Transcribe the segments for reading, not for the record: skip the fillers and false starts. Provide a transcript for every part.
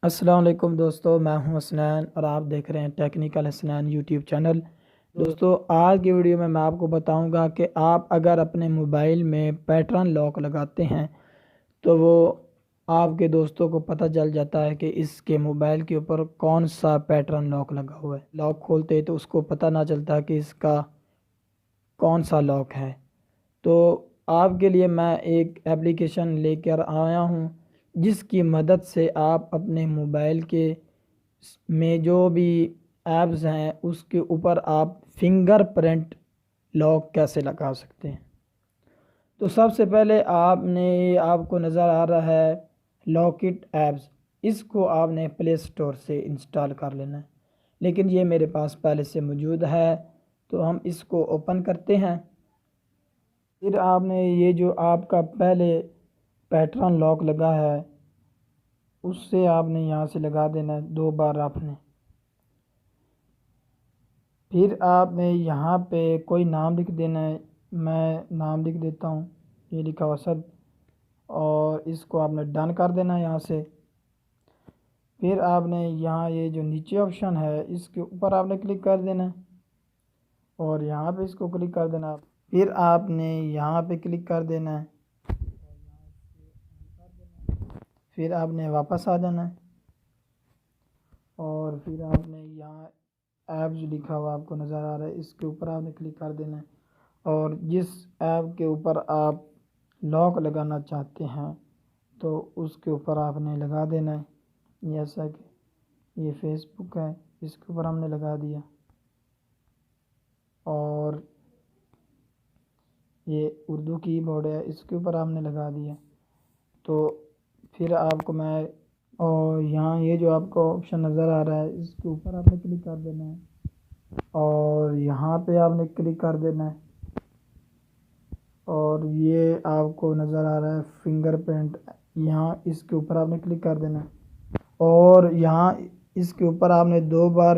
السلام علیکم دوستو، میں ہوں حسنین اور آپ دیکھ رہے ہیں ٹیکنیکل حسنین یوٹیوب چینل۔ دوستو آج کی ویڈیو میں آپ کو بتاؤں گا کہ آپ اگر اپنے موبائل میں پیٹرن لاک لگاتے ہیں تو وہ آپ کے دوستوں کو پتہ چل جاتا ہے کہ اس کے موبائل کے اوپر کون سا پیٹرن لاک لگا ہوا ہے۔ لاک کھولتے ہی تو اس کو پتہ نہ چلتا کہ اس کا کون سا لاک ہے۔ تو آپ کے لیے میں ایک ایپلیکیشن لے کر آیا ہوں جس کی مدد سے آپ اپنے موبائل کے میں جو بھی ایپس ہیں اس کے اوپر آپ فنگر پرنٹ لاک کیسے لگا سکتے ہیں۔ تو سب سے پہلے آپ کو نظر آ رہا ہے لاکٹ ایپس، اس کو آپ نے پلے اسٹور سے انسٹال کر لینا ہے، لیکن یہ میرے پاس پہلے سے موجود ہے تو ہم اس کو اوپن کرتے ہیں۔ پھر آپ نے یہ جو آپ کا پہلے پیٹرن لاک لگا ہے اس سے آپ نے یہاں سے لگا دینا ہے 2 بار آپ نے۔ پھر آپ نے یہاں پہ کوئی نام لکھ دینا ہے، میں نام لکھ دیتا ہوں، یہ لکھا ہوا سب، اور اس کو آپ نے ڈن کر دینا ہے یہاں سے۔ پھر آپ نے یہاں یہ جو نیچے آپشن ہے اس کے اوپر آپ نے کلک کر دینا ہے اور یہاں پہ اس کو کلک کر دینا ہے۔ پھر آپ نے یہاں پہ کلک کر دینا ہے، پھر آپ نے واپس آ جانا ہے اور پھر آپ نے یہاں ایپ جو لکھا ہوا آپ کو نظر آ رہا ہے اس کے اوپر آپ نے کلک کر دینا ہے اور جس ایپ کے اوپر آپ لاک لگانا چاہتے ہیں تو اس کے اوپر آپ نے لگا دینا ہے۔ جیسا کہ یہ فیس بک ہے، اس کے اوپر ہم نے لگا دیا، اور یہ اردو کی بورڈ ہے اس کے اوپر آپ نے لگا دیا۔ تو پھر آپ کو میں اور یہاں یہ جو آپ کو آپشن نظر آ رہا ہے اس کے اوپر آپ نے کلک کر دینا ہے اور یہاں پہ آپ نے کلک کر دینا ہے اور یہ آپ کو نظر آ رہا ہے فنگر پرنٹ، یہاں اس کے اوپر آپ نے کلک کر دینا ہے اور یہاں اس کے اوپر آپ نے 2 بار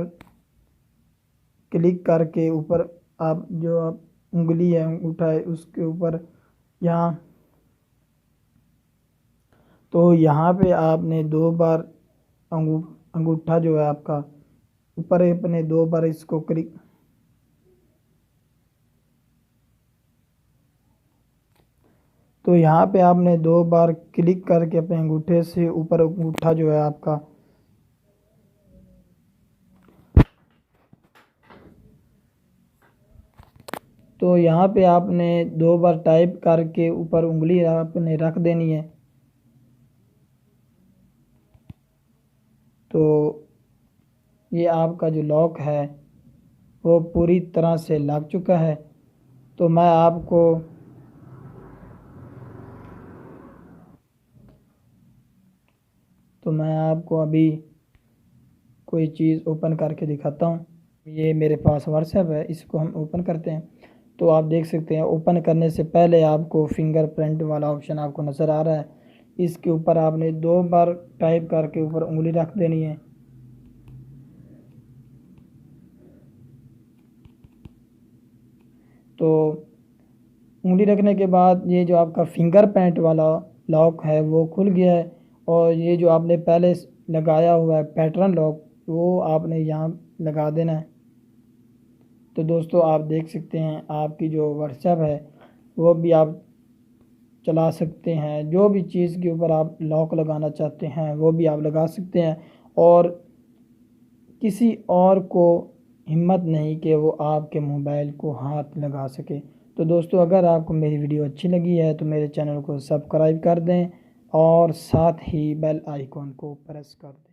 کلک کر کے اوپر آپ جو آپ انگلی ہے اٹھائے اس کے اوپر یہاں، تو یہاں پہ آپ نے 2 بار انگوٹھا جو ہے آپ کا اوپر اپنے 2 بار اس کو کلک، تو یہاں پہ آپ نے 2 بار کلک کر کے اپنے انگوٹھے سے اوپر انگوٹھا جو ہے آپ کا تو یہاں پہ آپ نے 2 بار ٹائپ کر کے اوپر انگلی آپ نے رکھ دینی ہے۔ تو یہ آپ کا جو لاک ہے وہ پوری طرح سے لگ چکا ہے۔ تو میں آپ کو ابھی کوئی چیز اوپن کر کے دکھاتا ہوں۔ یہ میرے پاس واٹس ایپ ہے، اس کو ہم اوپن کرتے ہیں تو آپ دیکھ سکتے ہیں اوپن کرنے سے پہلے آپ کو فنگر پرنٹ والا آپشن آپ کو نظر آ رہا ہے، اس کے اوپر آپ نے 2 بار ٹائپ کر کے اوپر انگلی رکھ دینی ہے۔ تو انگلی رکھنے کے بعد یہ جو آپ کا فنگر پرنٹ والا لاک ہے وہ کھل گیا ہے، اور یہ جو آپ نے پہلے لگایا ہوا ہے پیٹرن لاک وہ آپ نے یہاں لگا دینا ہے۔ تو دوستو آپ دیکھ سکتے ہیں آپ کی جو واٹس ایپ ہے وہ بھی آپ چلا سکتے ہیں، جو بھی چیز کے اوپر آپ لاک لگانا چاہتے ہیں وہ بھی آپ لگا سکتے ہیں، اور کسی اور کو ہمت نہیں کہ وہ آپ کے موبائل کو ہاتھ لگا سکے۔ تو دوستو اگر آپ کو میری ویڈیو اچھی لگی ہے تو میرے چینل کو سبسکرائب کر دیں اور ساتھ ہی بیل آئیکن کو پریس کر دیں۔